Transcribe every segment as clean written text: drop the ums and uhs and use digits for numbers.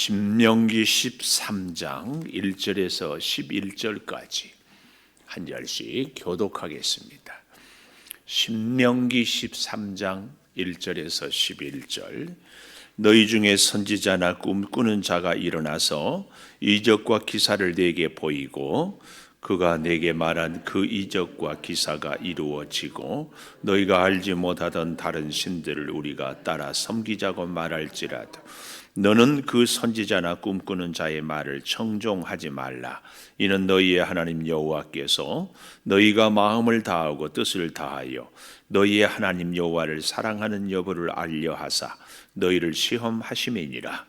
신명기 13장 1절에서 11절까지 한 절씩 교독하겠습니다. 신명기 13장 1절에서 11절. 너희 중에 선지자나 꿈꾸는 자가 일어나서 이적과 기사를 내게 보이고 그가 내게 말한 그 이적과 기사가 이루어지고 너희가 알지 못하던 다른 신들을 우리가 따라 섬기자고 말할지라도 너는 그 선지자나 꿈꾸는 자의 말을 청종하지 말라. 이는 너희의 하나님 여호와께서 너희가 마음을 다하고 뜻을 다하여 너희의 하나님 여호와를 사랑하는 여부를 알려 하사 너희를 시험하심이니라.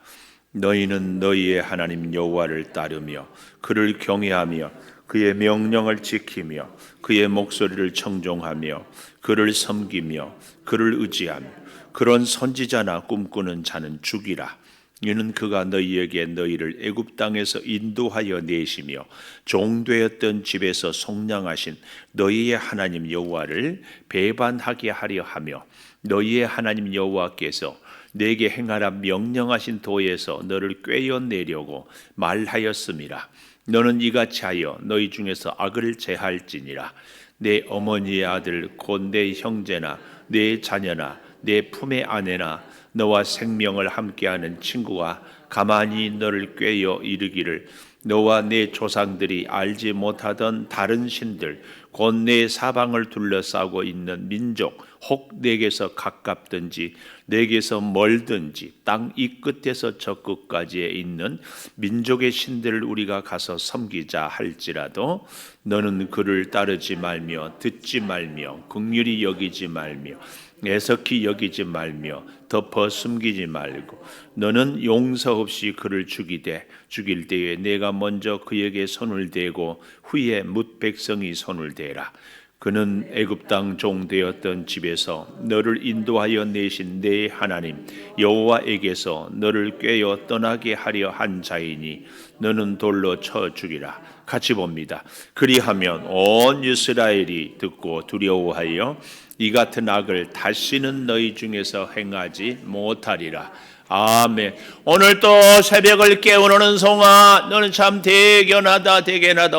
너희는 너희의 하나님 여호와를 따르며 그를 경외하며 그의 명령을 지키며 그의 목소리를 청종하며 그를 섬기며 그를 의지하며 그런 선지자나 꿈꾸는 자는 죽이라. 이는 그가 너희에게 너희를 애굽 땅에서 인도하여 내시며 종되었던 집에서 속량하신 너희의 하나님 여호와를 배반하게 하려 하며 너희의 하나님 여호와께서 내게 행하라 명령하신 도에서 너를 꿰어내려고 말하였음이라. 너는 이같이 하여 너희 중에서 악을 제할지니라. 내 어머니의 아들 곧 내 형제나 내 자녀나 내 품의 아내나 너와 생명을 함께하는 친구가 가만히 너를 꿰어 이르기를 너와 내 조상들이 알지 못하던 다른 신들 곧 내 사방을 둘러싸고 있는 민족 혹 내게서 가깝든지 내게서 멀든지 땅 이 끝에서 저 끝까지에 있는 민족의 신들을 우리가 가서 섬기자 할지라도 너는 그를 따르지 말며 듣지 말며 긍휼히 여기지 말며 애석히 여기지 말며 덮어 숨기지 말고 너는 용서 없이 그를 죽일 때에 내가 먼저 그에게 손을 대고 후에 뭇 백성이 손을 대라. 그는 애굽 땅 종되었던 집에서 너를 인도하여 내신 내 하나님 여호와에게서 너를 꿰어 떠나게 하려 한 자이니 너는 돌로 쳐 죽이라. 같이 봅니다. 그리하면 온 이스라엘이 듣고 두려워하여 이 같은 악을 다시는 너희 중에서 행하지 못하리라. 아멘. 오늘 또 새벽을 깨우는 송아 너는 참 대견하다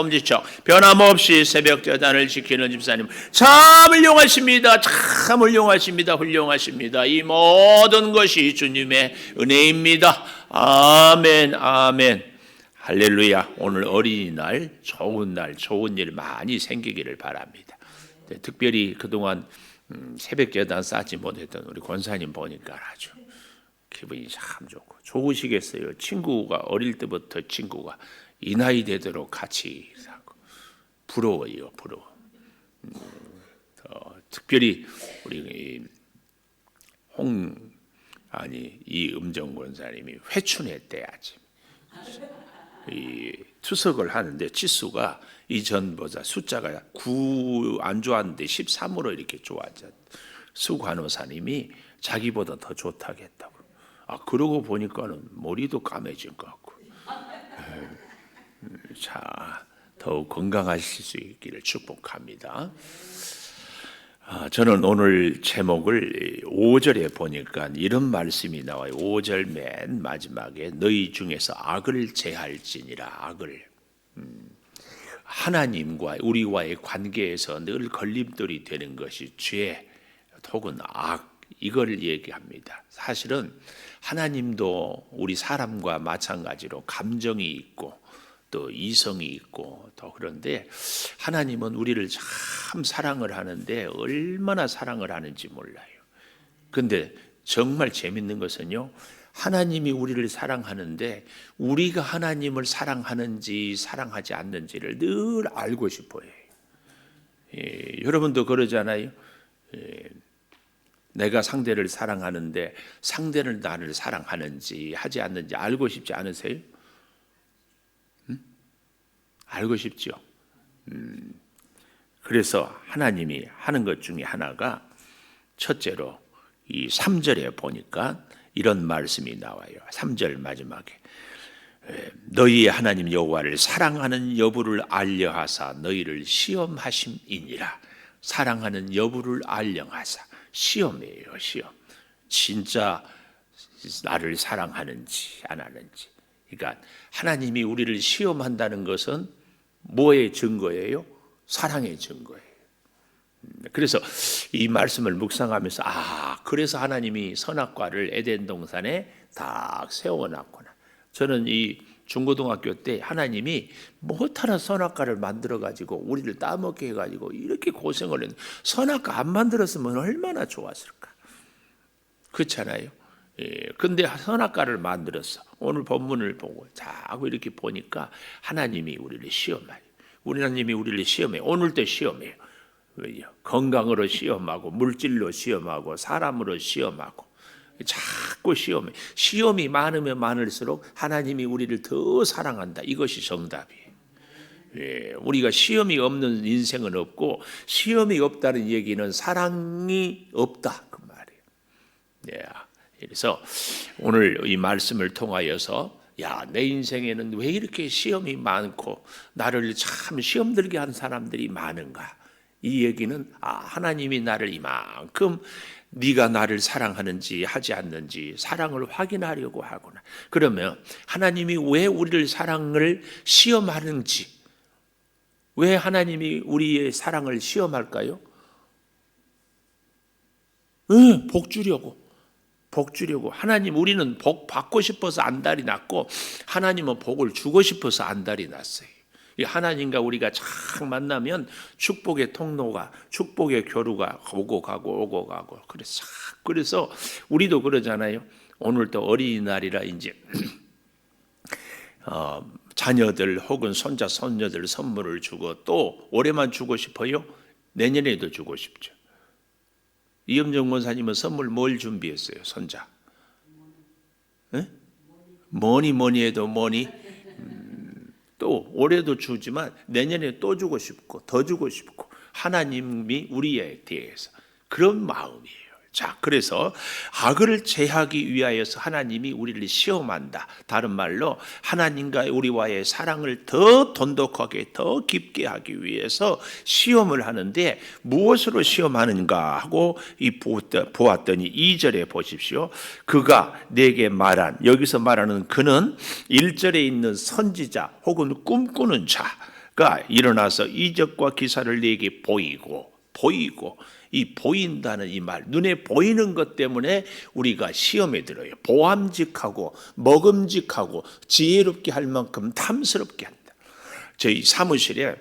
엄지척. 변함없이 새벽 제단을 지키는 집사님 참 훌륭하십니다. 참 훌륭하십니다. 이 모든 것이 주님의 은혜입니다. 아멘 아멘. 할렐루야. 오늘 어린이날 좋은 일 많이 생기기를 바랍니다. 특별히 그동안 새벽 예단 쌓지 못했던 우리 권사님 보니까 아주 기분이 참 좋고 좋으시겠어요. 친구가 어릴 때부터 친구가 이 나이 되도록 같이 살고 부러워요. 특별히 우리 이음정 권사님이 회춘했대 아침. 이 투석을 하는데 치수가 이전보다 숫자가 9 안 좋았는데 13으로 이렇게 좋아졌. 수 간호사님이 자기보다 더 좋다겠다고. 그러고 보니까는 머리도 까매진 것 같고. 자, 더욱 건강하실 수 있기를 축복합니다. 저는 오늘 제목을 5절에 보니까 이런 말씀이 나와요. 5절 맨 마지막에 너희 중에서 악을 제할지니라. 악을. 하나님과 우리와의 관계에서 늘 걸림돌이 되는 것이 죄 혹은 악, 이걸 얘기합니다. 사실은 하나님도 우리 사람과 마찬가지로 감정이 있고 또 이성이 있고 또 그런데 하나님은 우리를 참 사랑을 하는데 얼마나 사랑을 하는지 몰라요. 근데 정말 재밌는 것은요, 하나님이 우리를 사랑하는데 우리가 하나님을 사랑하는지 사랑하지 않는지를 늘 알고 싶어요. 여러분도 그러잖아요. 내가 상대를 사랑하는데 상대는 나를 사랑하는지 하지 않는지 알고 싶지 않으세요? 알고 싶죠. 그래서 하나님이 하는 것 중에 하나가 첫째로 이 3절에 보니까 이런 말씀이 나와요. 3절 마지막에 너희의 하나님 여호와를 사랑하는 여부를 알려하사 너희를 시험하심이니라. 사랑하는 여부를 알려하사. 시험이에요. 시험. 진짜 나를 사랑하는지 안 하는지. 그러니까 하나님이 우리를 시험한다는 것은 뭐의 증거예요? 사랑의 증거예요. 그래서 이 말씀을 묵상하면서 그래서 하나님이 선악과를 에덴 동산에 딱 세워놨구나. 저는 이 중고등학교 때 하나님이 못하나 선악과를 만들어가지고 우리를 따먹게 해가지고 이렇게 고생을 했는데 선악과 안 만들었으면 얼마나 좋았을까. 그렇잖아요. 근데 선악과를 만들었어. 오늘 본문을 보고 자꾸 이렇게 보니까 하나님이 우리를 시험해요. 하나님이 우리를 시험해요. 오늘도 시험해요. 왜요? 건강으로 시험하고 물질로 시험하고 사람으로 시험하고 자꾸 시험해. 시험이 많으면 많을수록 하나님이 우리를 더 사랑한다. 이것이 정답이에요. 우리가 시험이 없는 인생은 없고 시험이 없다는 얘기는 사랑이 없다 그 말이에요. 그래서 오늘 이 말씀을 통하여서 내 인생에는 왜 이렇게 시험이 많고 나를 참 시험 들게 한 사람들이 많은가? 이 얘기는 하나님이 나를 이만큼 네가 나를 사랑하는지 하지 않는지 사랑을 확인하려고 하구나. 그러면 하나님이 왜 우리를 사랑을 시험하는지, 왜 하나님이 우리의 사랑을 시험할까요? 복 주려고. 하나님, 우리는 복 받고 싶어서 안달이 났고 하나님은 복을 주고 싶어서 안달이 났어요. 하나님과 우리가 잘 만나면 축복의 통로가, 축복의 교류가 오고 가고 그래서 우리도 그러잖아요. 오늘도 어린이날이라 이제 자녀들 혹은 손자 손녀들 선물을 주고 또 올해만 주고 싶어요? 내년에도 주고 싶죠. 이엄정 권사님은 선물 뭘 준비했어요? 손자. 뭐니 해도 또 올해도 주지만 내년에 또 주고 싶고 더 주고 싶고 하나님이 우리에 대해서 그런 마음이에요. 자, 그래서 악을 제하기 위하여서 하나님이 우리를 시험한다. 다른 말로 하나님과 우리와의 사랑을 더 돈독하게 더 깊게 하기 위해서 시험을 하는데 무엇으로 시험하는가 하고 보았더니 2절에 보십시오. 그가 내게 말한, 여기서 말하는 그는 1절에 있는 선지자 혹은 꿈꾸는 자가 일어나서 이적과 기사를 내게 보이고 이 보인다는 이 말, 눈에 보이는 것 때문에 우리가 시험에 들어요. 보암직하고 먹음직하고 지혜롭게 할 만큼 탐스럽게 한다. 저희 사무실에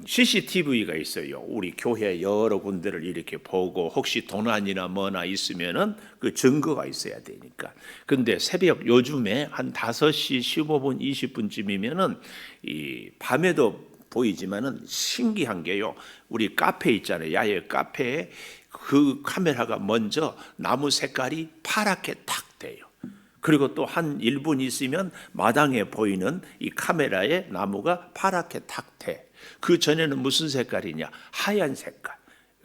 CCTV가 있어요. 우리 교회 여러 군데를 이렇게 보고 혹시 도난이나 뭐나 있으면은 그 증거가 있어야 되니까. 근데 새벽 요즘에 한 5시 15분 20분쯤이면은 이 밤에도 보이지만은 신기한 게요. 우리 카페 있잖아요. 야외 카페에 그 카메라가 먼저 나무 색깔이 파랗게 탁 돼요. 그리고 또 한 1분 있으면 마당에 보이는 이 카메라에 나무가 파랗게 탁 돼. 그 전에는 무슨 색깔이냐? 하얀 색깔.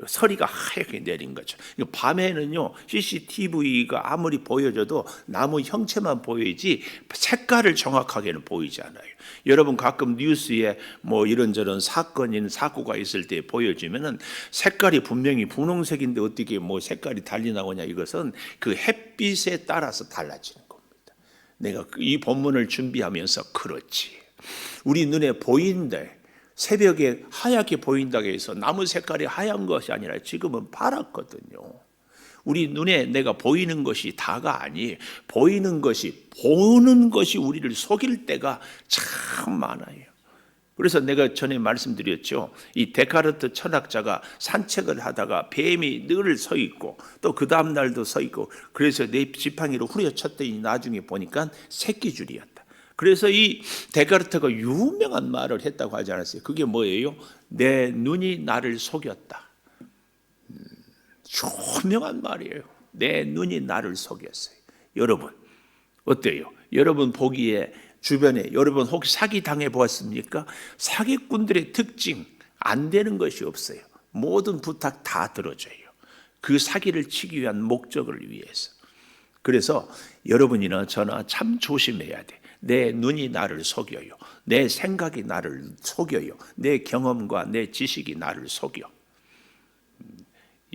서리가 하얗게 내린 거죠. 밤에는요, CCTV가 아무리 보여줘도 나무 형체만 보이지 색깔을 정확하게는 보이지 않아요. 여러분 가끔 뉴스에 뭐 이런저런 사고가 있을 때 보여주면은 색깔이 분명히 분홍색인데 어떻게 뭐 색깔이 달리 나오냐, 이것은 그 햇빛에 따라서 달라지는 겁니다. 내가 이 본문을 준비하면서 그렇지. 우리 눈에 보이는데 새벽에 하얗게 보인다고 해서 나무 색깔이 하얀 것이 아니라 지금은 파랗거든요. 우리 눈에 내가 보이는 것이 다가 아니에요. 보는 것이 우리를 속일 때가 참 많아요. 그래서 내가 전에 말씀드렸죠. 이 데카르트 철학자가 산책을 하다가 뱀이 늘 서 있고 또 그 다음 날도 서 있고 그래서 내 지팡이로 후려쳤더니 나중에 보니까 새끼줄이었다. 그래서 이 데카르트가 유명한 말을 했다고 하지 않았어요? 그게 뭐예요? 내 눈이 나를 속였다. 유명한 말이에요. 내 눈이 나를 속였어요. 여러분 어때요? 여러분 보기에 주변에 여러분 혹시 사기 당해 보았습니까? 사기꾼들의 특징, 안 되는 것이 없어요. 모든 부탁 다 들어줘요. 그 사기를 치기 위한 목적을 위해서. 그래서 여러분이나 저나 참 조심해야 돼. 내 눈이 나를 속여요. 내 생각이 나를 속여요. 내 경험과 내 지식이 나를 속여.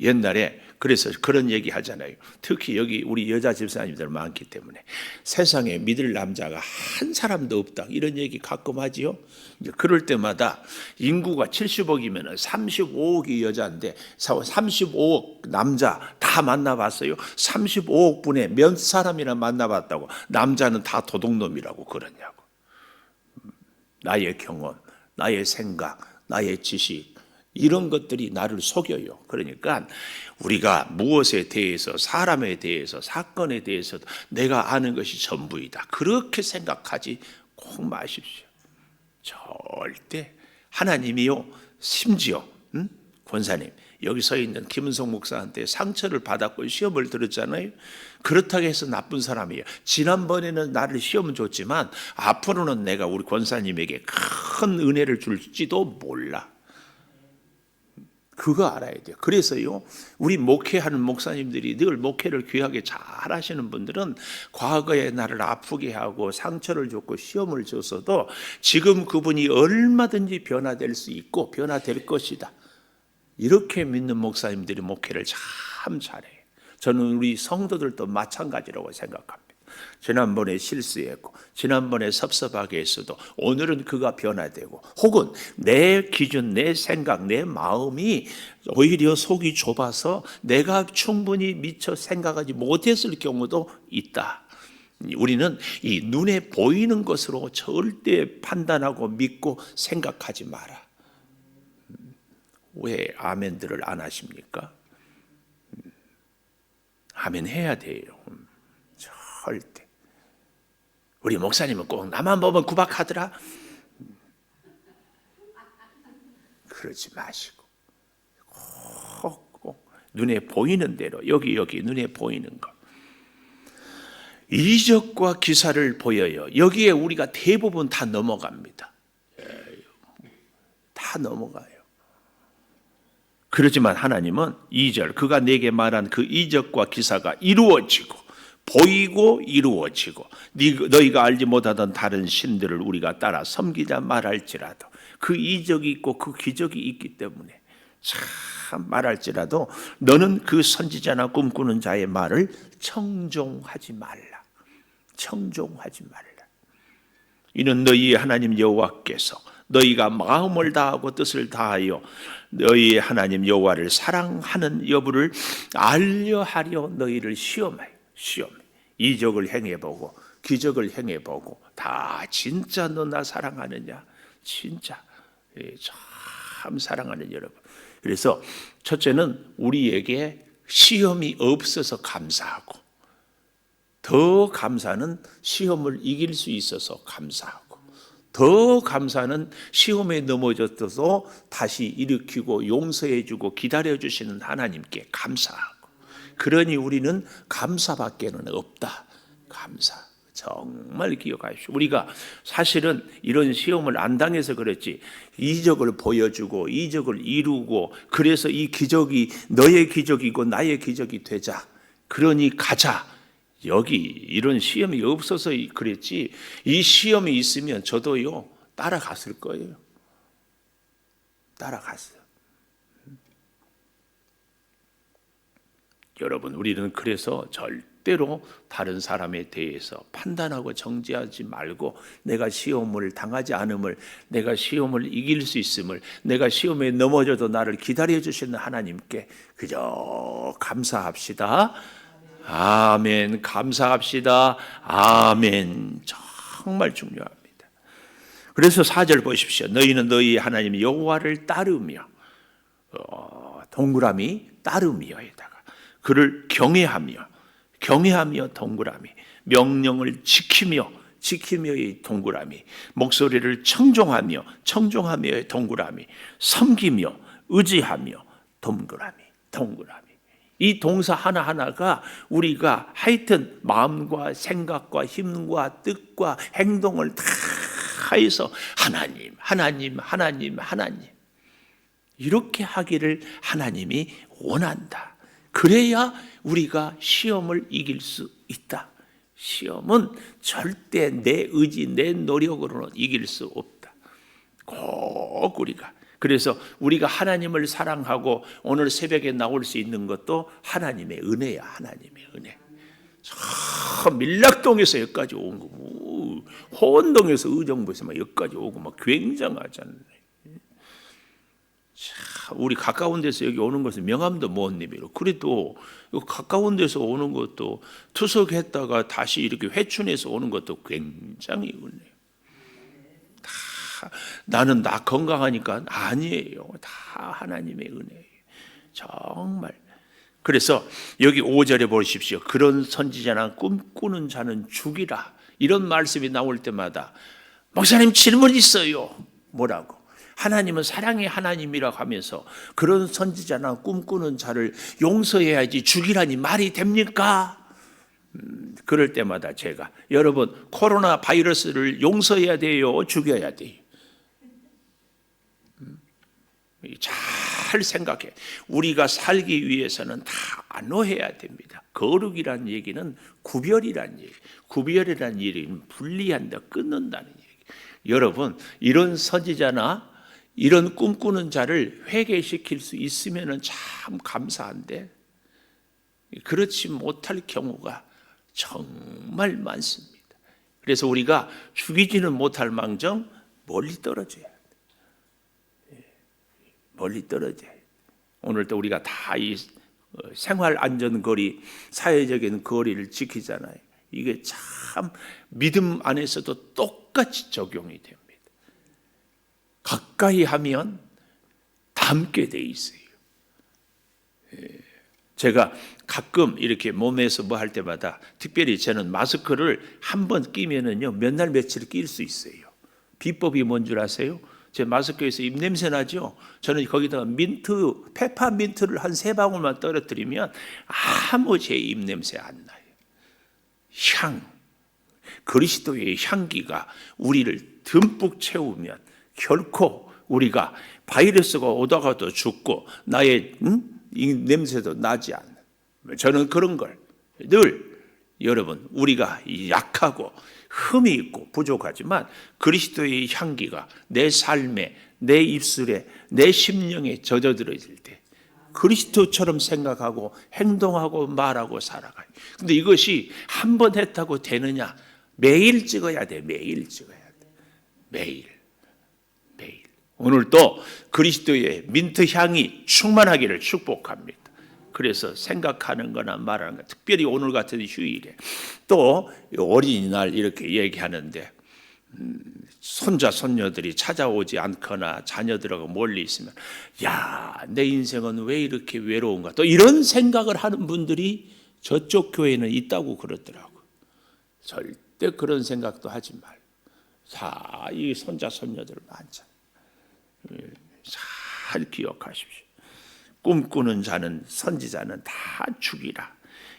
옛날에 그래서 그런 얘기 하잖아요. 특히 여기 우리 여자 집사님들 많기 때문에 세상에 믿을 남자가 한 사람도 없다 이런 얘기 가끔 하지요. 이제 그럴 때마다 인구가 70억이면 35억이 여자인데 35억 남자 다 만나봤어요. 35억 분에 몇 사람이나 만나봤다고 남자는 다 도둑놈이라고 그러냐고. 나의 경험, 나의 생각, 나의 지식 이런 것들이 나를 속여요. 그러니까 우리가 무엇에 대해서, 사람에 대해서, 사건에 대해서도 내가 아는 것이 전부이다. 그렇게 생각하지 꼭 마십시오. 절대 하나님이요. 심지어 권사님 여기 서 있는 김은성 목사한테 상처를 받았고 시험을 들었잖아요. 그렇다고 해서 나쁜 사람이에요. 지난번에는 나를 시험은 줬지만 앞으로는 내가 우리 권사님에게 큰 은혜를 줄지도 몰라. 그거 알아야 돼요. 그래서요, 우리 목회하는 목사님들이 늘 목회를 귀하게 잘 하시는 분들은 과거에 나를 아프게 하고 상처를 줬고 시험을 줬어도 지금 그분이 얼마든지 변화될 수 있고 변화될 것이다. 이렇게 믿는 목사님들이 목회를 참 잘해요. 저는 우리 성도들도 마찬가지라고 생각합니다. 지난번에 실수했고 지난번에 섭섭하게 했어도 오늘은 그가 변화되고 혹은 내 기준, 내 생각, 내 마음이 오히려 속이 좁아서 내가 충분히 미처 생각하지 못했을 경우도 있다. 우리는 이 눈에 보이는 것으로 절대 판단하고 믿고 생각하지 마라. 왜 아멘들을 안 하십니까? 아멘 해야 돼요. 절대. 우리 목사님은 꼭 나만 보면 구박하더라. 그러지 마시고 꼭 눈에 보이는 대로 여기 눈에 보이는 것. 이적과 기사를 보여요. 여기에 우리가 대부분 다 넘어갑니다. 다 넘어가요. 그렇지만 하나님은 2절 그가 내게 말한 그 이적과 기사가 이루어지고 보이고 이루어지고 너희가 알지 못하던 다른 신들을 우리가 따라 섬기자 말할지라도 그 이적이 있고 그 기적이 있기 때문에 참 말할지라도 너는 그 선지자나 꿈꾸는 자의 말을 청종하지 말라. 청종하지 말라. 이는 너희 하나님 여호와께서 너희가 마음을 다하고 뜻을 다하여 너희 하나님 여호와를 사랑하는 여부를 알려하려 너희를 시험해. 이적을 행해보고 기적을 행해보고 다 진짜 너 나 사랑하느냐? 진짜 참 사랑하는 여러분. 그래서 첫째는 우리에게 시험이 없어서 감사하고 더 감사는 시험을 이길 수 있어서 감사하고 더 감사는 시험에 넘어졌어도 다시 일으키고 용서해주고 기다려주시는 하나님께 감사하고 그러니 우리는 감사밖에는 없다. 감사. 정말 기억하십시오. 우리가 사실은 이런 시험을 안 당해서 그렇지 이적을 보여주고 이적을 이루고 그래서 이 기적이 너의 기적이고 나의 기적이 되자. 그러니 가자. 여기 이런 시험이 없어서 그랬지 이 시험이 있으면 저도요 따라갔을 거예요. 따라갔어요. 여러분 우리는 그래서 절대로 다른 사람에 대해서 판단하고 정죄하지 말고 내가 시험을 당하지 않음을 내가 시험을 이길 수 있음을 내가 시험에 넘어져도 나를 기다려 주시는 하나님께 그저 감사합시다. 아멘. 감사합시다. 아멘. 정말 중요합니다. 그래서 4절 보십시오. 너희는 너희 하나님 여호와를 따르며 동그라미 따르며에다가 그를 경외하며 동그라미 명령을 지키며의 동그라미 목소리를 청종하며의 동그라미 섬기며 의지하며 동그라미 이 동사 하나하나가 우리가 하여튼 마음과 생각과 힘과 뜻과 행동을 다 해서 하나님 이렇게 하기를 하나님이 원한다. 그래야 우리가 시험을 이길 수 있다. 시험은 절대 내 의지, 내 노력으로는 이길 수 없다. 꼭 우리가 그래서 우리가 하나님을 사랑하고 오늘 새벽에 나올 수 있는 것도 하나님의 은혜야. 하나님의 은혜. 저 밀락동에서 여기까지 온 거, 호원동에서 의정부에서 막 여기까지 오고 막 굉장하잖아요. 우리 가까운 데서 여기 오는 것은 명함도 못 내밀어. 그래도 가까운 데서 오는 것도 투석했다가 다시 이렇게 회춘해서 오는 것도 굉장히 은혜예요. 다 나는 나 건강하니까 아니에요. 다 하나님의 은혜예요. 정말. 그래서 여기 5절에 보십시오. 그런 선지자나 꿈꾸는 자는 죽이라. 이런 말씀이 나올 때마다 목사님 질문 있어요. 뭐라고? 하나님은 사랑의 하나님이라고 하면서 그런 선지자나 꿈꾸는 자를 용서해야지 죽이라니 말이 됩니까? 그럴 때마다 제가 여러분 코로나 바이러스를 용서해야 돼요? 죽여야 돼요? 잘 생각해. 우리가 살기 위해서는 다 나눠해야 됩니다. 거룩이란 얘기는 구별이란 얘기. 구별이란 얘기는 분리한다, 끊는다는 얘기. 여러분 이런 선지자나 이런 꿈꾸는 자를 회개시킬 수 있으면 참 감사한데 그렇지 못할 경우가 정말 많습니다. 그래서 우리가 죽이지는 못할 망정 멀리 떨어져야 돼. 멀리 떨어져야 돼. 오늘도 우리가 다 이 생활 안전거리, 사회적인 거리를 지키잖아요. 이게 참 믿음 안에서도 똑같이 적용이 됩니다. 가까이 하면 닮게 돼 있어요. 제가 가끔 이렇게 몸에서 뭐 할 때마다 특별히 저는 마스크를 한 번 끼면은요 몇 날 며칠 낄 수 있어요. 비법이 뭔 줄 아세요? 제 마스크에서 입냄새 나죠? 저는 거기다가 페퍼민트를 한 3방울만 떨어뜨리면 아무 제 입냄새 안 나요. 향, 그리스도의 향기가 우리를 듬뿍 채우면 결코 우리가 바이러스가 오다가도 죽고 나의 이 냄새도 나지 않는, 저는 그런 걸 늘 여러분 우리가 약하고 흠이 있고 부족하지만 그리스도의 향기가 내 삶에, 내 입술에, 내 심령에 젖어들어질 때 그리스도처럼 생각하고 행동하고 말하고 살아가요. 근데 이것이 한 번 했다고 되느냐? 매일 찍어야 돼. 매일 찍어야 돼. 매일. 오늘도 그리스도의 민트 향이 충만하기를 축복합니다. 그래서 생각하는 거나 말하는 거, 특별히 오늘 같은 휴일에 또 어린이날 이렇게 얘기하는데 손자 손녀들이 찾아오지 않거나 자녀들하고 멀리 있으면 야, 내 인생은 왜 이렇게 외로운가, 또 이런 생각을 하는 분들이 저쪽 교회는 있다고 그러더라고요. 절대 그런 생각도 하지 말고 자, 이 손자 손녀들 많잖아요. 잘 기억하십시오. 꿈꾸는 자는, 선지자는 다 죽이라.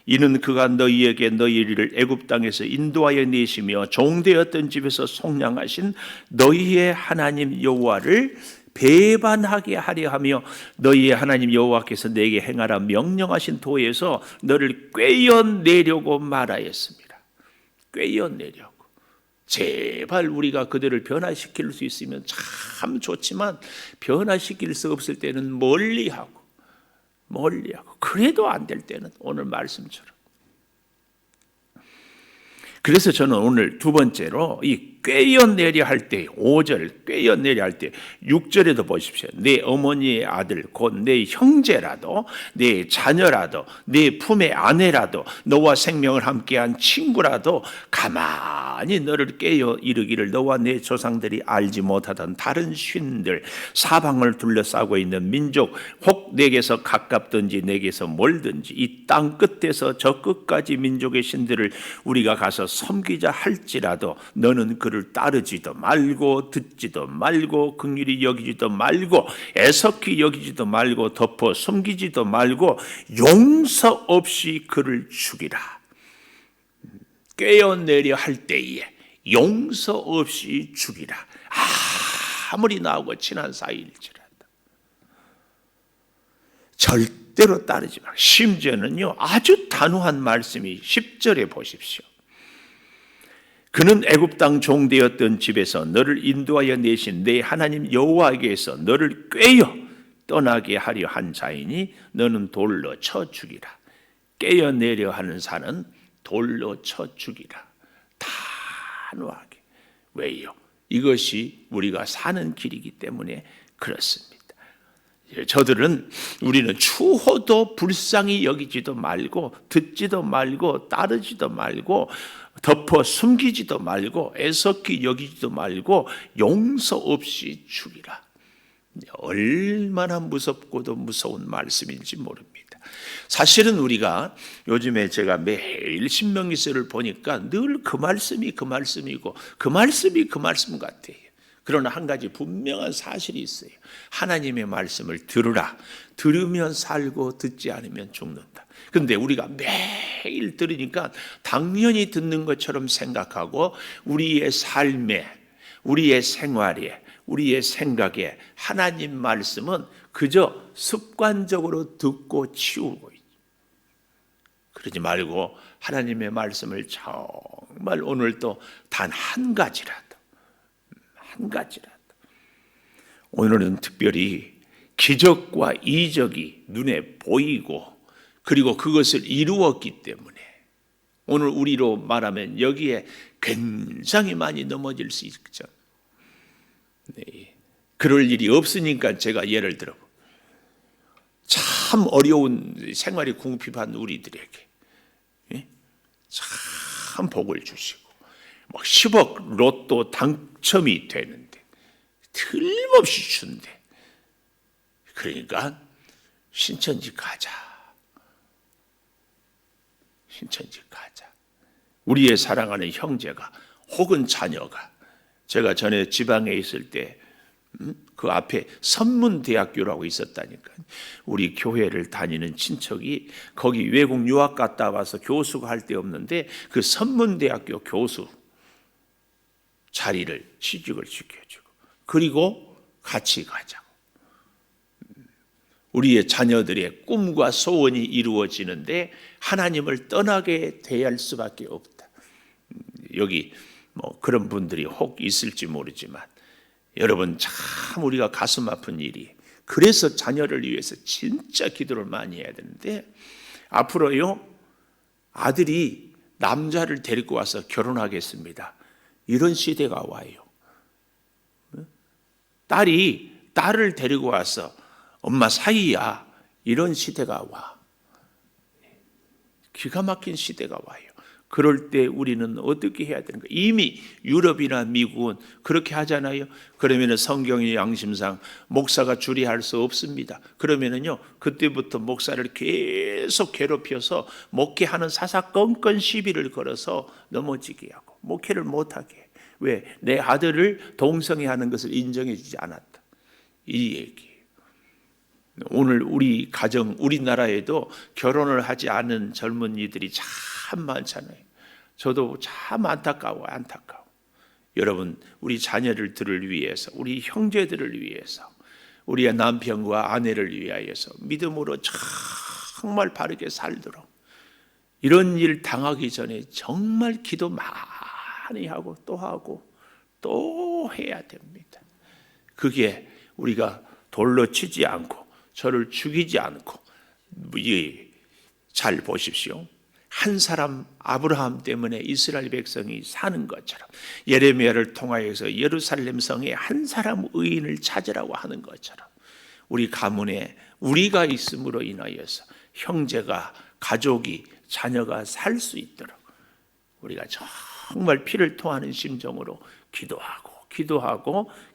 이는 그가 너희에게 너희를 애굽 땅에서 인도하여 내시며 종되었던 집에서 속량하신 너희의 하나님 여호와를 배반하게 하려 하며 너희의 하나님 여호와께서 내게 행하라 명령하신 도에서 너를 꿰어내려고 말하였습니다. 꿰어내려고. 제발 우리가 그들을 변화시킬 수 있으면 참 좋지만 변화시킬 수 없을 때는 멀리하고 그래도 안 될 때는 오늘 말씀처럼. 그래서 저는 오늘 두 번째로 이 꿰어내려 할 때, 5절 꿰어내려 할 때 6절에도 보십시오. 내 어머니의 아들 곧 내 형제라도 내 자녀라도 내 품의 아내라도 너와 생명을 함께한 친구라도 가만히 너를 꿰어 이르기를 너와 내 조상들이 알지 못하던 다른 신들, 사방을 둘러싸고 있는 민족, 혹 내게서 가깝든지 내게서 멀든지 이 땅 끝에서 저 끝까지 민족의 신들을 우리가 가서 섬기자 할지라도 너는 그를 따르지도 말고 듣지도 말고 긍휼히 여기지도 말고 애석히 여기지도 말고 덮어 숨기지도 말고 용서 없이 그를 죽이라. 꿰어내려 할 때에 용서 없이 죽이라. 아무리 나하고 친한 사이일지라도 절대로 따르지 마. 심지어는요 아주 단호한 말씀이 10절에 보십시오. 그는 애굽 땅 종되었던 집에서 너를 인도하여 내신 내 하나님 여호와에게서 너를 꾀어 떠나게 하려 한 자이니 너는 돌로 쳐 죽이라. 깨어내려 하는 자는 돌로 쳐 죽이라. 단호하게. 왜요? 이것이 우리가 사는 길이기 때문에 그렇습니다. 우리는 추호도 불쌍히 여기지도 말고 듣지도 말고 따르지도 말고 덮어 숨기지도 말고 애석히 여기지도 말고 용서 없이 죽이라. 얼마나 무섭고도 무서운 말씀인지 모릅니다. 사실은 우리가 요즘에 제가 매일 신명기서를 보니까 늘 그 말씀이 그 말씀이고 그 말씀이 그 말씀 같아요. 그러나 한 가지 분명한 사실이 있어요. 하나님의 말씀을 들으라. 들으면 살고 듣지 않으면 죽는다. 그런데 우리가 매일 들으니까 당연히 듣는 것처럼 생각하고 우리의 삶에, 우리의 생활에, 우리의 생각에 하나님 말씀은 그저 습관적으로 듣고 치우고 있죠. 그러지 말고 하나님의 말씀을 정말 오늘도 단 한 가지라도 오늘은 특별히 기적과 이적이 눈에 보이고 그리고 그것을 이루었기 때문에 오늘 우리로 말하면 여기에 굉장히 많이 넘어질 수 있죠. 네. 그럴 일이 없으니까 제가 예를 들어 참 어려운 생활이 궁핍한 우리들에게 참 복을 주시고 10억 로또 당첨이 되는데 틀림없이 준대. 그러니까 신천지 가자. 우리의 사랑하는 형제가 혹은 자녀가, 제가 전에 지방에 있을 때 그 앞에 선문대학교라고 있었다니까요. 우리 교회를 다니는 친척이 거기 외국 유학 갔다 와서 교수가 할 데 없는데 그 선문대학교 교수 자리를 취직을 시켜주고 그리고 같이 가자고. 우리의 자녀들의 꿈과 소원이 이루어지는데 하나님을 떠나게 대할 수밖에 없다. 여기 그런 분들이 혹 있을지 모르지만 여러분 참 우리가 가슴 아픈 일이, 그래서 자녀를 위해서 진짜 기도를 많이 해야 되는데 앞으로요 아들이 남자를 데리고 와서 결혼하겠습니다 이런 시대가 와요. 딸이 딸을 데리고 와서 엄마 사이야 이런 시대가 와. 기가 막힌 시대가 와요. 그럴 때 우리는 어떻게 해야 되는가? 이미 유럽이나 미국은 그렇게 하잖아요. 그러면은 성경의 양심상 목사가 주리할 수 없습니다. 그러면은요 그때부터 목사를 계속 괴롭혀서 목회하는 사사건건 시비를 걸어서 넘어지게 하고 목회를 못하게 해. 왜? 내 아들을 동성애하는 것을 인정해 주지 않았다. 이 얘기. 오늘 우리 가정, 우리나라에도 결혼을 하지 않은 젊은이들이 참 많잖아요. 저도 참 안타까워. 여러분, 우리 자녀들을 위해서, 우리 형제들을 위해서, 우리의 남편과 아내를 위하여서 믿음으로 정말 바르게 살도록 이런 일 당하기 전에 정말 기도 많이 하고 또 해야 됩니다. 그게 우리가 돌로 치지 않고 저를 죽이지 않고, 잘 보십시오. 한 사람 아브라함 때문에 이스라엘 백성이 사는 것처럼 예레미야를 통하여서 예루살렘 성에 한 사람 의인을 찾으라고 하는 것처럼 우리 가문에 우리가 있음으로 인하여서 형제가, 가족이, 자녀가 살 수 있도록 우리가 정말 피를 토하는 심정으로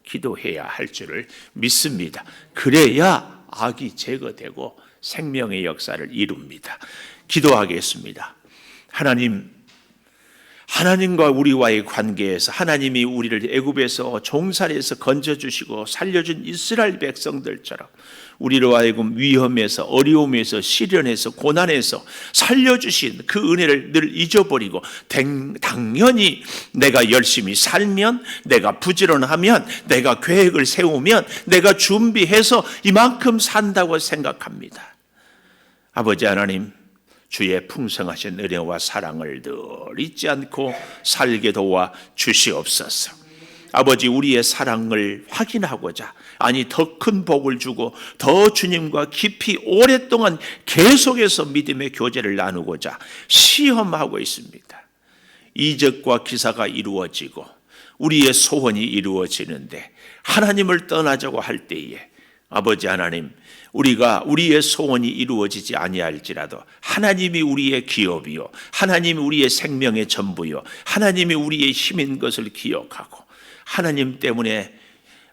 기도해야 할 줄을 믿습니다. 그래야 악이 제거되고 생명의 역사를 이룹니다. 기도하겠습니다. 하나님과 우리와의 관계에서 하나님이 우리를 애굽에서 종살이에서 건져주시고 살려준 이스라엘 백성들처럼 우리로 하여금 위험에서, 어려움에서, 시련에서, 고난에서 살려주신 그 은혜를 늘 잊어버리고 당연히 내가 열심히 살면, 내가 부지런하면, 내가 계획을 세우면, 내가 준비해서 이만큼 산다고 생각합니다. 아버지 하나님, 주의 풍성하신 은혜와 사랑을 늘 잊지 않고 살게 도와 주시옵소서. 아버지, 우리의 사랑을 확인하고자, 아니 더 큰 복을 주고 더 주님과 깊이 오랫동안 계속해서 믿음의 교제를 나누고자 시험하고 있습니다. 이적과 기사가 이루어지고 우리의 소원이 이루어지는데 하나님을 떠나자고 할 때에 아버지 하나님, 우리의 소원이 이루어지지 아니할지라도 하나님이 우리의 기업이요, 하나님이 우리의 생명의 전부요, 하나님이 우리의 힘인 것을 기억하고 하나님 때문에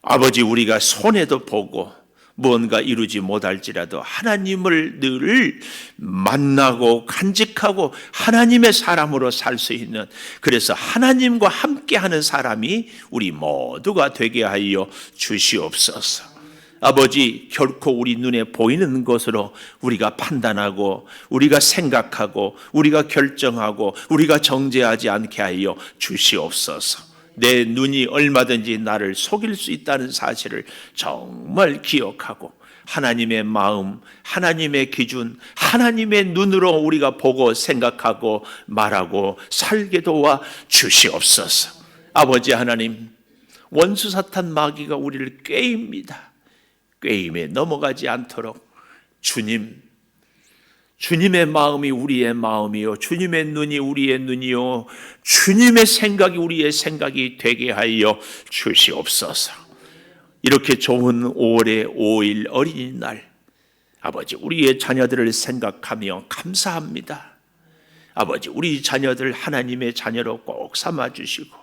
아버지 우리가 손해도 보고 무언가 이루지 못할지라도 하나님을 늘 만나고 간직하고 하나님의 사람으로 살 수 있는, 그래서 하나님과 함께하는 사람이 우리 모두가 되게 하여 주시옵소서. 아버지, 결코 우리 눈에 보이는 것으로 우리가 판단하고 우리가 생각하고 우리가 결정하고 우리가 정죄하지 않게 하여 주시옵소서. 내 눈이 얼마든지 나를 속일 수 있다는 사실을 정말 기억하고 하나님의 마음, 하나님의 기준, 하나님의 눈으로 우리가 보고 생각하고 말하고 살게 도와 주시옵소서. 아버지 하나님, 원수 사탄 마귀가 우리를 꾀입니다. 꾀임에 넘어가지 않도록 주님의 마음이 우리의 마음이요, 주님의 눈이 우리의 눈이요, 주님의 생각이 우리의 생각이 되게 하여 주시옵소서. 이렇게 좋은 5월의 5일 어린이날, 아버지 우리의 자녀들을 생각하며 감사합니다. 아버지, 우리 자녀들 하나님의 자녀로 꼭 삼아주시고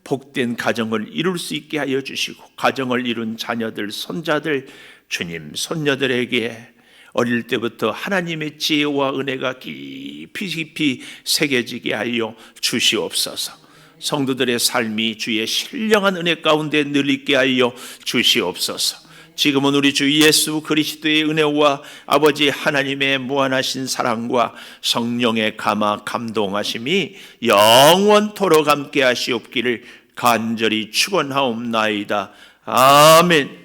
복된 가정을 이룰 수 있게 하여 주시고, 가정을 이룬 자녀들, 손자들, 주님 손녀들에게 어릴 때부터 하나님의 지혜와 은혜가 깊이 새겨지게 하여 주시옵소서. 성도들의 삶이 주의 신령한 은혜 가운데 늘 있게 하여 주시옵소서. 지금은 우리 주 예수 그리스도의 은혜와 아버지 하나님의 무한하신 사랑과 성령의 감화 감동하심이 영원토록 함께 하시옵기를 간절히 축원하옵나이다. 아멘.